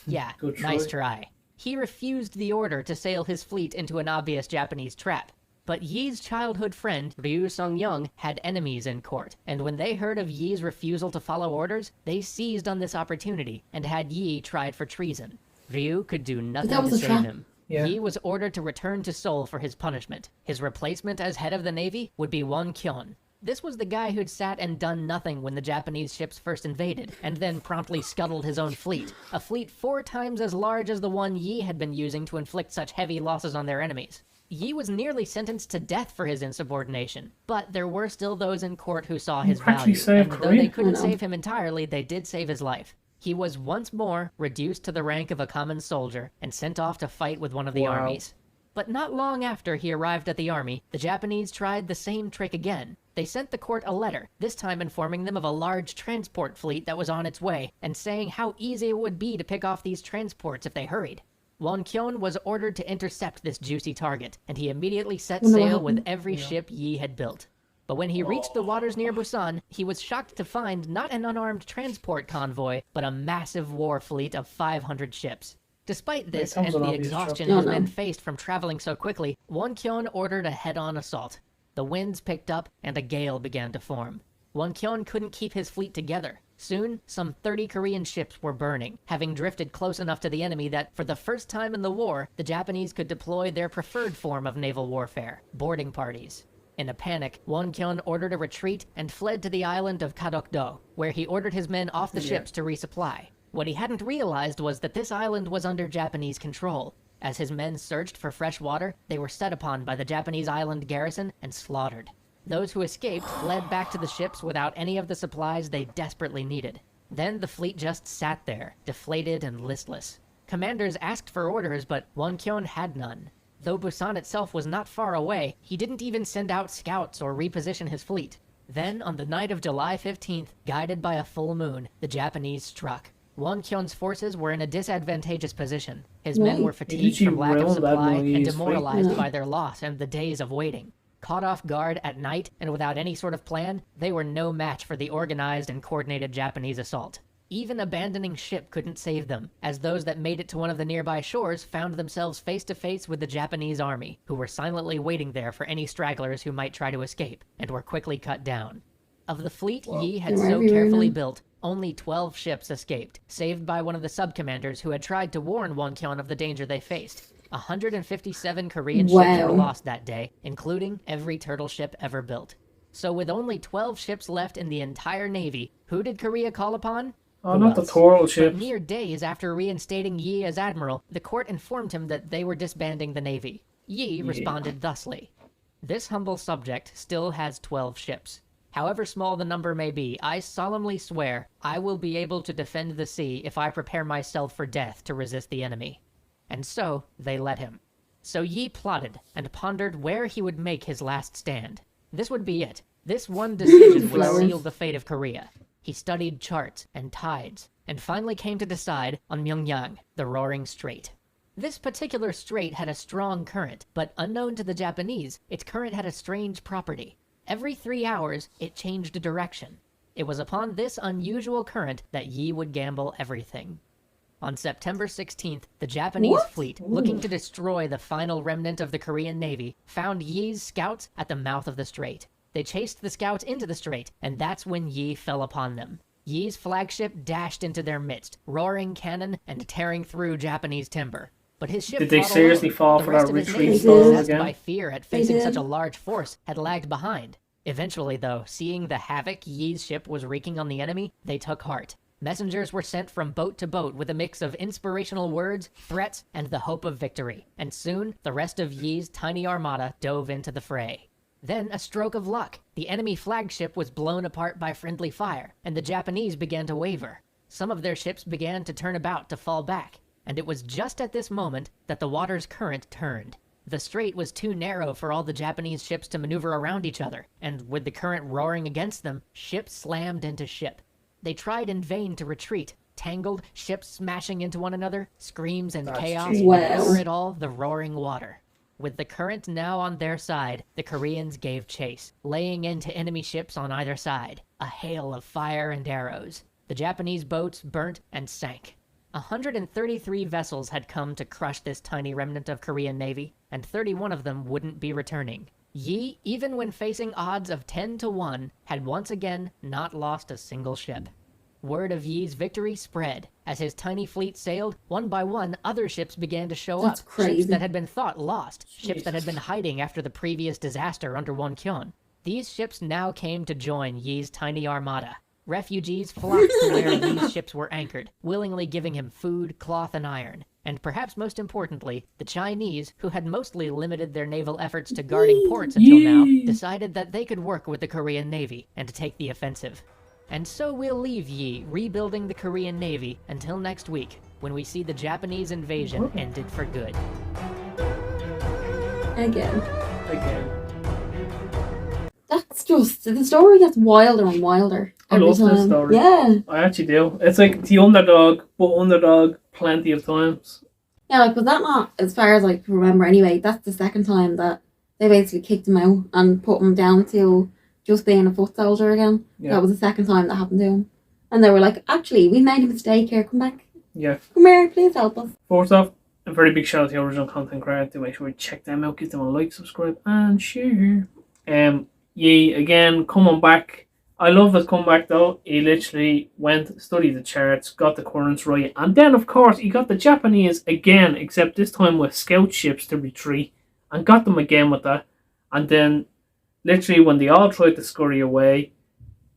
Yeah, Good nice try. try. He refused the order to sail his fleet into an obvious Japanese trap. But Yi's childhood friend, Ryu Sung-young, had enemies in court, and when they heard of Yi's refusal to follow orders, they seized on this opportunity and had Yi tried for treason. Ryu could do nothing that was to a save trap. him. Yeah. Yi was ordered to return to Seoul for his punishment. His replacement as head of the navy would be Won Kyun. This was the guy who'd sat and done nothing when the Japanese ships first invaded, and then promptly scuttled his own fleet. A fleet 4 times as large as the one Yi had been using to inflict such heavy losses on their enemies. Yi was nearly sentenced to death for his insubordination, but there were still those in court who saw his actually value, saved and though they Korea. couldn't I know. save him entirely, they did save his life. He was once more reduced to the rank of a common soldier and sent off to fight with one of the Wow. armies. But not long after he arrived at the army, the Japanese tried the same trick again. They sent the court a letter, this time informing them of a large transport fleet that was on its way, and saying how easy it would be to pick off these transports if they hurried. Won Kyun was ordered to intercept this juicy target, and he immediately set Wonder what sail with happened. every ship Yi had built. But when he reached the waters near Busan, he was shocked to find not an unarmed transport convoy, but a massive war fleet of 500 ships. Despite this comes and an the obvious exhaustion trouble. his No, no. men faced from traveling so quickly, Won-kyun ordered a head-on assault. The winds picked up and a gale began to form. Won-kyun couldn't keep his fleet together. Soon, some 30 Korean ships were burning, having drifted close enough to the enemy that, for the first time in the war, the Japanese could deploy their preferred form of naval warfare, boarding parties. In a panic, Won-kyun ordered a retreat and fled to the island of Kadok-do, where he ordered his men off the ships to resupply. What he hadn't realized was that this island was under Japanese control. As his men searched for fresh water, they were set upon by the Japanese island garrison and slaughtered. Those who escaped fled back to the ships without any of the supplies they desperately needed. Then the fleet just sat there, deflated and listless. Commanders asked for orders, but Won-kyun had none. Though Busan itself was not far away, he didn't even send out scouts or reposition his fleet. Then, on the night of July 15th, guided by a full moon, the Japanese struck. Won-kyun's forces were in a disadvantageous position. His men were fatigued from lack of supply and demoralized by their loss and the days of waiting. Caught off guard at night and without any sort of plan, they were no match for the organized and coordinated Japanese assault. Even abandoning ship couldn't save them, as those that made it to one of the nearby shores found themselves face to face with the Japanese army, who were silently waiting there for any stragglers who might try to escape, and were quickly cut down. Of the fleet Yi had so carefully built, only 12 ships escaped, saved by one of the sub-commanders who had tried to warn Won-kyun of the danger they faced. 157 Korean ships were lost that day, including every turtle ship ever built. So with only 12 ships left in the entire navy, who did Korea call upon? Oh, not the turtle ship. But mere days after reinstating Yi as admiral, the court informed him that they were disbanding the navy. Yi responded thusly: "This humble subject still has 12 ships. However small the number may be, I solemnly swear I will be able to defend the sea if I prepare myself for death to resist the enemy." And so, they let him. So Yi plotted and pondered where he would make his last stand. This would be it. This one decision would seal the fate of Korea. He studied charts and tides, and finally came to decide on Myeongyang, the Roaring Strait. This particular strait had a strong current, but unknown to the Japanese, its current had a strange property. Every 3 hours, it changed direction. It was upon this unusual current that Yi would gamble everything. On September 16th, the Japanese fleet, looking to destroy the final remnant of the Korean Navy, found Yi's scouts at the mouth of the strait. They chased the scouts into the strait, and that's when Yi fell upon them. Yi's flagship dashed into their midst, roaring cannon and tearing through Japanese timber. But his ship Did they seriously fall for that retreat possessed by fear at facing such a large force, had lagged behind. Eventually, though, seeing the havoc Yi's ship was wreaking on the enemy, they took heart. Messengers were sent from boat to boat with a mix of inspirational words, threats, and the hope of victory. And soon, the rest of Yi's tiny armada dove into the fray. Then, a stroke of luck. The enemy flagship was blown apart by friendly fire, and the Japanese began to waver. Some of their ships began to turn about to fall back. And it was just at this moment that the water's current turned. The strait was too narrow for all the Japanese ships to maneuver around each other, and with the current roaring against them, ship slammed into ship. They tried in vain to retreat, tangled, ships smashing into one another, screams and chaos, and over it all, the roaring water. With the current now on their side, the Koreans gave chase, laying into enemy ships on either side, a hail of fire and arrows. The Japanese boats burnt and sank. 133 vessels had come to crush this tiny remnant of Korean Navy, and 31 of them wouldn't be returning. Yi, even when facing odds of 10 to 1, had once again not lost a single ship. Word of Yi's victory spread. As his tiny fleet sailed, one by one, other ships began to show up. Ships that had been thought lost. Ships that had been hiding after the previous disaster under Won-kyun. These ships now came to join Yi's tiny armada. Refugees flocked to where Yi's ships were anchored, willingly giving him food, cloth, and iron. And perhaps most importantly, the Chinese, who had mostly limited their naval efforts to guarding ports until now, decided that they could work with the Korean Navy and take the offensive. And so we'll leave Yi rebuilding the Korean Navy until next week, when we see the Japanese invasion ended for good. Again. That's just, the story gets wilder and wilder. I love this story. Yeah. I actually do. It's like the underdog, but underdog plenty of times. Yeah, like, was that not, as far as I can remember anyway, that's the second time that they basically kicked him out and put him down to just being a foot soldier again. Yeah. That was the second time that happened to him. And they were like, actually, we made a mistake here, come back. Yeah. Come here, please help us. First off, a very big shout out to the original content creator. Do make sure you check them out, give them a like, subscribe, and share. Ye again coming back. I love his comeback though. He literally went, studied the charts, got the currents right, and then of course he got the Japanese again, except this time with scout ships to retreat, and got them again with that. And then literally when they all tried to scurry away,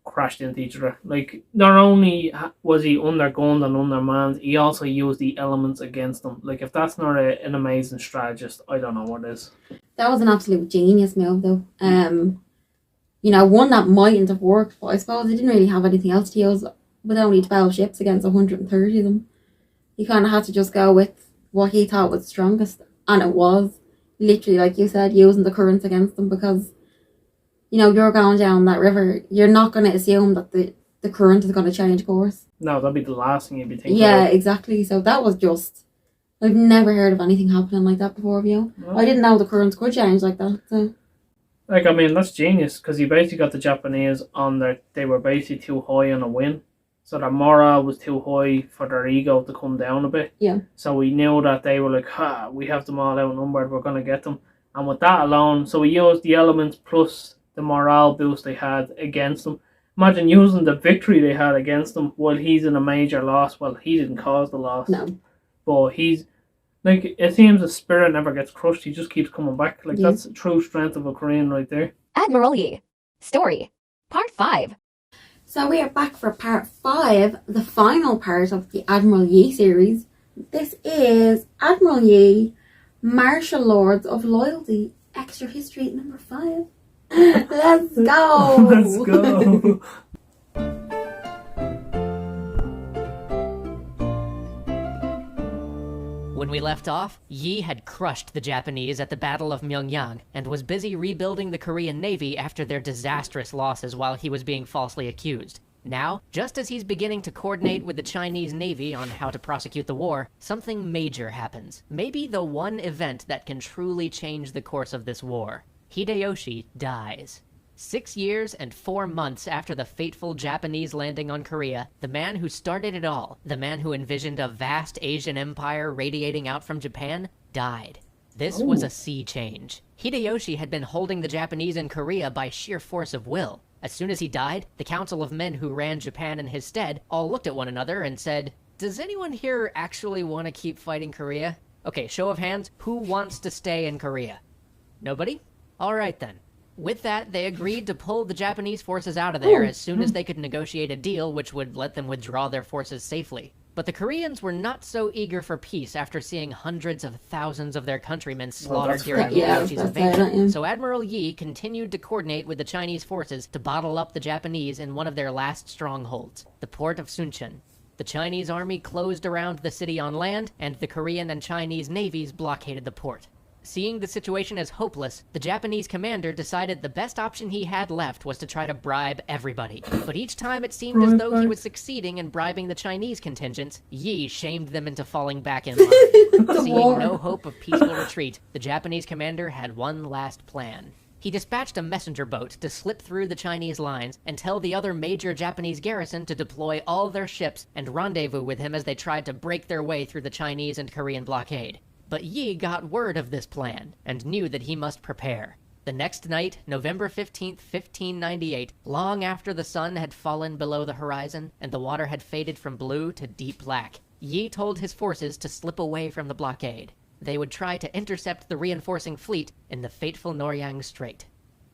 crashed into each other. Like, not only was he undergunned and undermanned, he also used the elements against them. Like, if that's not an amazing strategist, I don't know what is. That was an absolute genius move, though. One that mightn't have worked, but I suppose he didn't really have anything else to use with only 12 ships against 130 of them. He kind of had to just go with what he thought was strongest, and it was literally, like you said, using the currents against them, because you're going down that river, you're not going to assume that the current is going to change course. No, that'd be the last thing you'd be thinking Yeah, about. exactly. So that was just... I've never heard of anything happening like that before, No. I didn't know the currents could change like that. So. Like, I mean, that's genius, because he basically got the Japanese on they were basically too high on a win. So their morale was too high for their ego to come down a bit. Yeah. So we knew that they were like, we have them all outnumbered, we're going to get them. And with that alone, so we used the elements plus the morale boost they had against them. Imagine using the victory they had against them while he's in a major loss. Well, he didn't cause the loss. No. But he's... Like, it seems the spirit never gets crushed. He just keeps coming back. Like, that's the true strength of a Korean right there. Admiral Yi. Story. Part 5. So we are back for part 5, the final part of the Admiral Yi series. This is Admiral Yi, Martial Lords of Loyalty, Extra History number 5. Let's go! Let's go! When we left off, Yi had crushed the Japanese at the Battle of Myeongyang and was busy rebuilding the Korean Navy after their disastrous losses while he was being falsely accused. Now, just as he's beginning to coordinate with the Chinese Navy on how to prosecute the war, something major happens. Maybe the one event that can truly change the course of this war. Hideyoshi dies. 6 years and 4 months after the fateful Japanese landing on Korea, the man who started it all, the man who envisioned a vast Asian empire radiating out from Japan, died. This was a sea change. Hideyoshi had been holding the Japanese in Korea by sheer force of will. As soon as he died, the council of men who ran Japan in his stead all looked at one another and said, "Does anyone here actually want to keep fighting Korea? Okay, show of hands, who wants to stay in Korea? Nobody? All right then." With that, they agreed to pull the Japanese forces out of there as soon as they could negotiate a deal which would let them withdraw their forces safely. But the Koreans were not so eager for peace after seeing hundreds of thousands of their countrymen slaughtered during Hideyoshi's invasion. So Admiral Yi continued to coordinate with the Chinese forces to bottle up the Japanese in one of their last strongholds, the port of sun-shin. The Chinese army closed around the city on land, and the Korean and Chinese navies blockaded the port. Seeing the situation as hopeless, the Japanese commander decided the best option he had left was to try to bribe everybody. But each time it seemed as though he was succeeding in bribing the Chinese contingents, Yi shamed them into falling back in line. Seeing no hope of peaceful retreat, the Japanese commander had one last plan. He dispatched a messenger boat to slip through the Chinese lines and tell the other major Japanese garrison to deploy all their ships and rendezvous with him as they tried to break their way through the Chinese and Korean blockade. But Yi got word of this plan, and knew that he must prepare. The next night, November 15th, 1598, long after the sun had fallen below the horizon, and the water had faded from blue to deep black, Yi told his forces to slip away from the blockade. They would try to intercept the reinforcing fleet in the fateful Noryang Strait.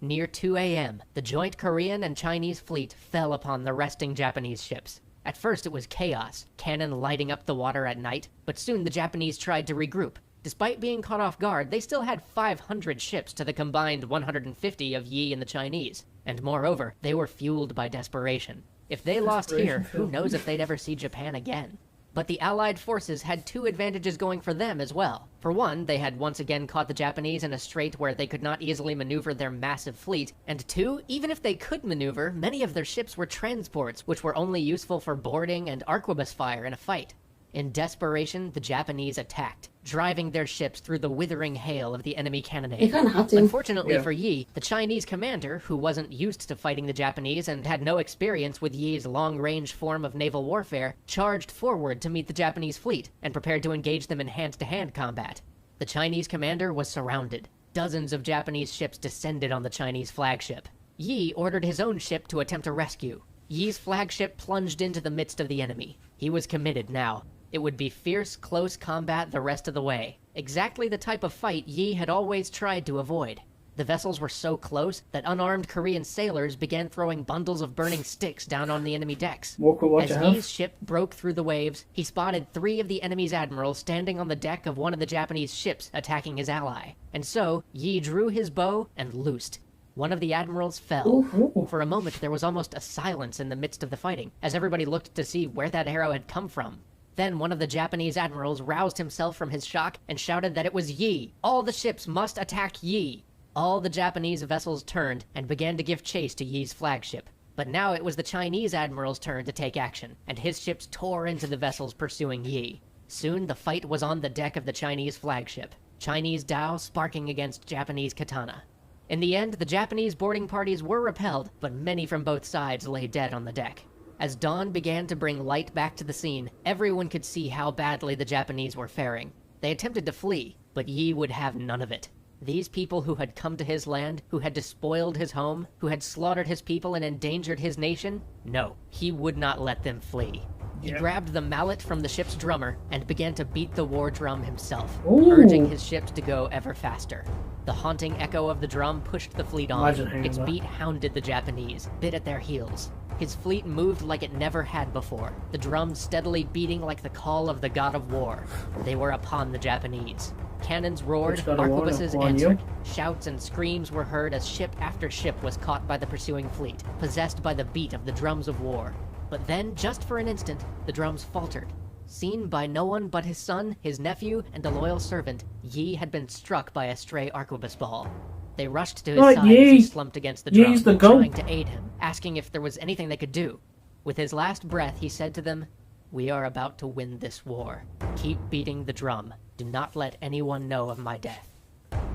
Near 2 a.m., the joint Korean and Chinese fleet fell upon the resting Japanese ships. At first it was chaos, cannon lighting up the water at night, but soon the Japanese tried to regroup. Despite being caught off guard, they still had 500 ships to the combined 150 of Yi and the Chinese. And moreover, they were fueled by desperation. If they lost here, who knows if they'd ever see Japan again. But the Allied forces had two advantages going for them as well. For one, they had once again caught the Japanese in a strait where they could not easily maneuver their massive fleet. And two, even if they could maneuver, many of their ships were transports, which were only useful for boarding and arquebus fire in a fight. In desperation, the Japanese attacked, driving their ships through the withering hail of the enemy cannonade. They kind of had to. Unfortunately for Yi, the Chinese commander, who wasn't used to fighting the Japanese and had no experience with Yi's long-range form of naval warfare, charged forward to meet the Japanese fleet and prepared to engage them in hand-to-hand combat. The Chinese commander was surrounded. Dozens of Japanese ships descended on the Chinese flagship. Yi ordered his own ship to attempt a rescue. Yi's flagship plunged into the midst of the enemy. He was committed now. It would be fierce, close combat the rest of the way. Exactly the type of fight Yi had always tried to avoid. The vessels were so close that unarmed Korean sailors began throwing bundles of burning sticks down on the enemy decks. As Yi's ship broke through the waves, he spotted 3 of the enemy's admirals standing on the deck of one of the Japanese ships attacking his ally. And so, Yi drew his bow and loosed. One of the admirals fell. For a moment, there was almost a silence in the midst of the fighting, as everybody looked to see where that arrow had come from. Then one of the Japanese admirals roused himself from his shock and shouted that it was Yi. All the ships must attack Yi. All the Japanese vessels turned and began to give chase to Yi's flagship. But now it was the Chinese admiral's turn to take action, and his ships tore into the vessels pursuing Yi. Soon the fight was on the deck of the Chinese flagship, Chinese Dao sparking against Japanese katana. In the end, the Japanese boarding parties were repelled, but many from both sides lay dead on the deck. As dawn began to bring light back to the scene, everyone could see how badly the Japanese were faring. They attempted to flee, but Yi would have none of it. These people who had come to his land, who had despoiled his home, who had slaughtered his people and endangered his nation, no, he would not let them flee. He grabbed the mallet from the ship's drummer and began to beat the war drum himself, urging his ships to go ever faster. The haunting echo of the drum pushed the fleet on. Its beat hounded the Japanese, bit at their heels. His fleet moved like it never had before, the drum steadily beating like the call of the god of war. They were upon the Japanese. Cannons roared, arquebuses answered. Shouts and screams were heard as ship after ship was caught by the pursuing fleet, possessed by the beat of the drums of war. But then, just for an instant, the drums faltered. Seen by no one but his son, his nephew, and a loyal servant, Yi had been struck by a stray arquebus ball. They rushed to his side as he slumped against the drum, trying to aid him, asking if there was anything they could do. With his last breath, he said to them, "We are about to win this war. Keep beating the drum. Do not let anyone know of my death."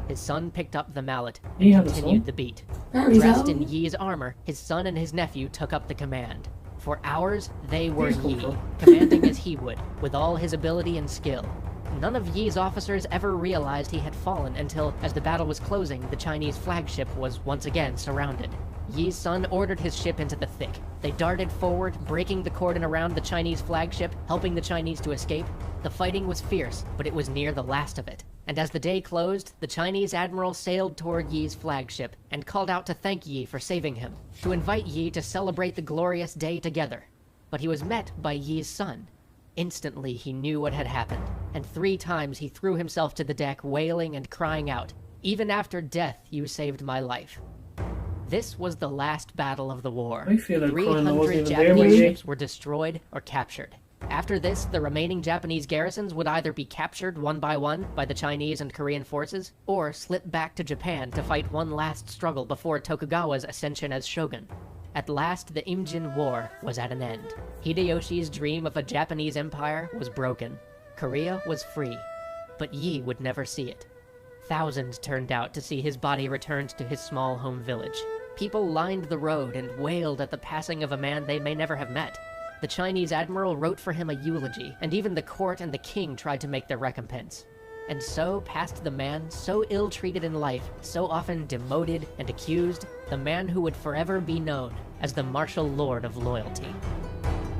His son picked up the mallet and continued the beat. Dressed in Yi's armor, his son and his nephew took up the command. For hours, they were Yi, commanding as he would, with all his ability and skill. None of Yi's officers ever realized he had fallen until, as the battle was closing, the Chinese flagship was once again surrounded. Yi's son ordered his ship into the thick. They darted forward, breaking the cordon around the Chinese flagship, helping the Chinese to escape. The fighting was fierce, but it was near the last of it. And as the day closed, the Chinese admiral sailed toward Yi's flagship and called out to thank Yi for saving him, to invite Yi to celebrate the glorious day together. But he was met by Yi's son. Instantly, he knew what had happened, and 3 times he threw himself to the deck, wailing and crying out, "Even after death, you saved my life." This was the last battle of the war. 300 Japanese ships were destroyed or captured. After this, the remaining Japanese garrisons would either be captured one by the Chinese and Korean forces, or slip back to Japan to fight one last struggle before Tokugawa's ascension as shogun. At last, the Imjin War was at an end. Hideyoshi's dream of a Japanese empire was broken. Korea was free. But Yi would never see it. Thousands turned out to see his body returned to his small home village. People lined the road and wailed at the passing of a man they may never have met. The Chinese admiral wrote for him a eulogy, and even the court and the king tried to make their recompense. And so passed the man, so ill-treated in life, so often demoted and accused, the man who would forever be known as the martial lord of loyalty.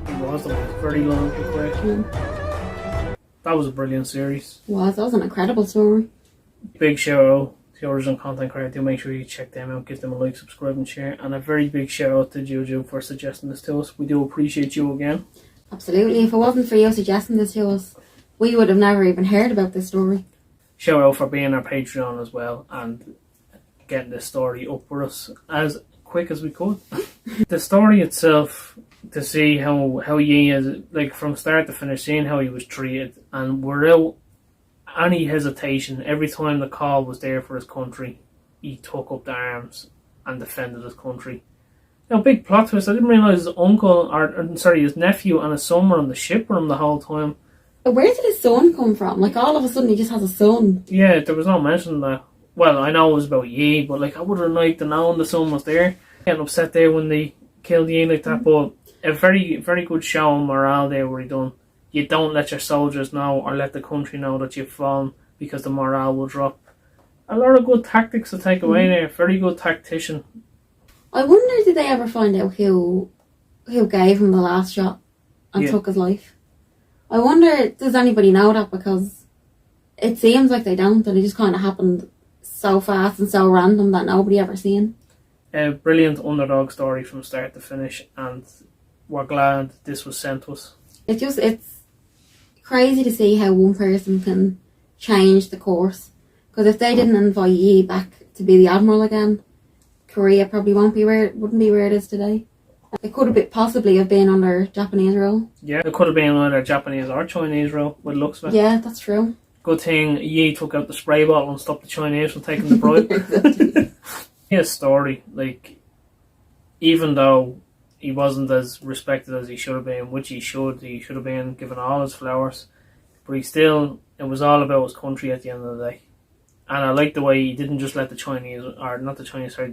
He was a very long question. That was a brilliant series. That was an incredible story. Big shout out to the original content creator. Do make sure you check them out, give them a like, subscribe and share. And a very big shout out to Juju for suggesting this to us. We do appreciate you again. Absolutely. If it wasn't for you suggesting this to us, we would have never even heard about this story. Shout out for being our Patreon as well and getting this story up for us as quick as we could. The story itself, to see how Yi is, like from start to finish, seeing how he was treated, and without any hesitation, every time the call was there for his country, he took up the arms and defended his country. Now, big plot twist, I didn't realise his nephew and his son were on the ship with him the whole time. Where did his son come from? Like, all of a sudden he just has a son. Yeah, there was no mention of that. Well, I know it was about Yi, but like I would have liked to know the son was there. Getting upset there when they killed Yi like that, but a very, very good show of morale there where he done. You don't let your soldiers know or let the country know that you've fallen because the morale will drop. A lot of good tactics to take away there. Very good tactician. I wonder, did they ever find out who gave him the last shot and took his life? I wonder, does anybody know that? Because it seems like they don't, and it just kind of happened so fast and so random that nobody ever seen. A brilliant underdog story from start to finish, and we're glad this was sent to us. It's crazy to see how one person can change the course. Because if they didn't invite Yi back to be the Admiral again, Korea probably wouldn't be where it is today. It could have possibly have been under Japanese rule. Yeah, it could have been either Japanese or Chinese rule, with looks of it. Yeah, that's true. Good thing Yi took out the spray bottle and stopped the Chinese from taking the bribe. His story, like, even though he wasn't as respected as he should have been, which he should have been given all his flowers, but it was all about his country at the end of the day. And I like the way he didn't just let the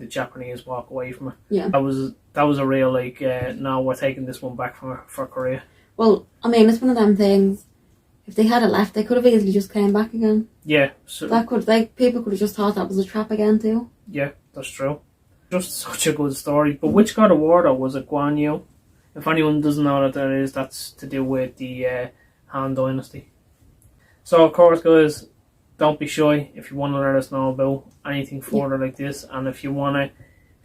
Japanese walk away from it. Yeah. That was a real, like, no, we're taking this one back for Korea. Well, I mean, it's one of them things. If they had it left, they could have easily just came back again. Yeah. So, people could have just thought that was a trap again too. Yeah, that's true. Just such a good story. But which God of War, though, was it Guan Yu? If anyone doesn't know what that is, that's to do with the Han Dynasty. So, of course, guys, don't be shy if you want to let us know about anything further like this. And if you want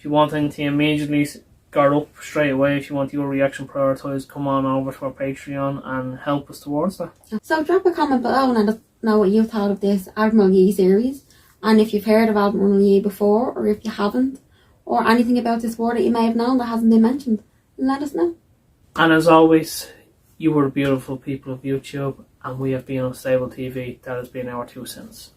anything immediately, go up straight away. If you want your reaction prioritised, come on over to our Patreon and help us towards that. So drop a comment below and let us know what you thought of this Admiral Yi series. And if you've heard of Admiral Yi before, or if you haven't, or anything about this war that you may have known that hasn't been mentioned, let us know. And as always, you were beautiful people of YouTube, and we have been Unstable TV. That has been our 2 cents.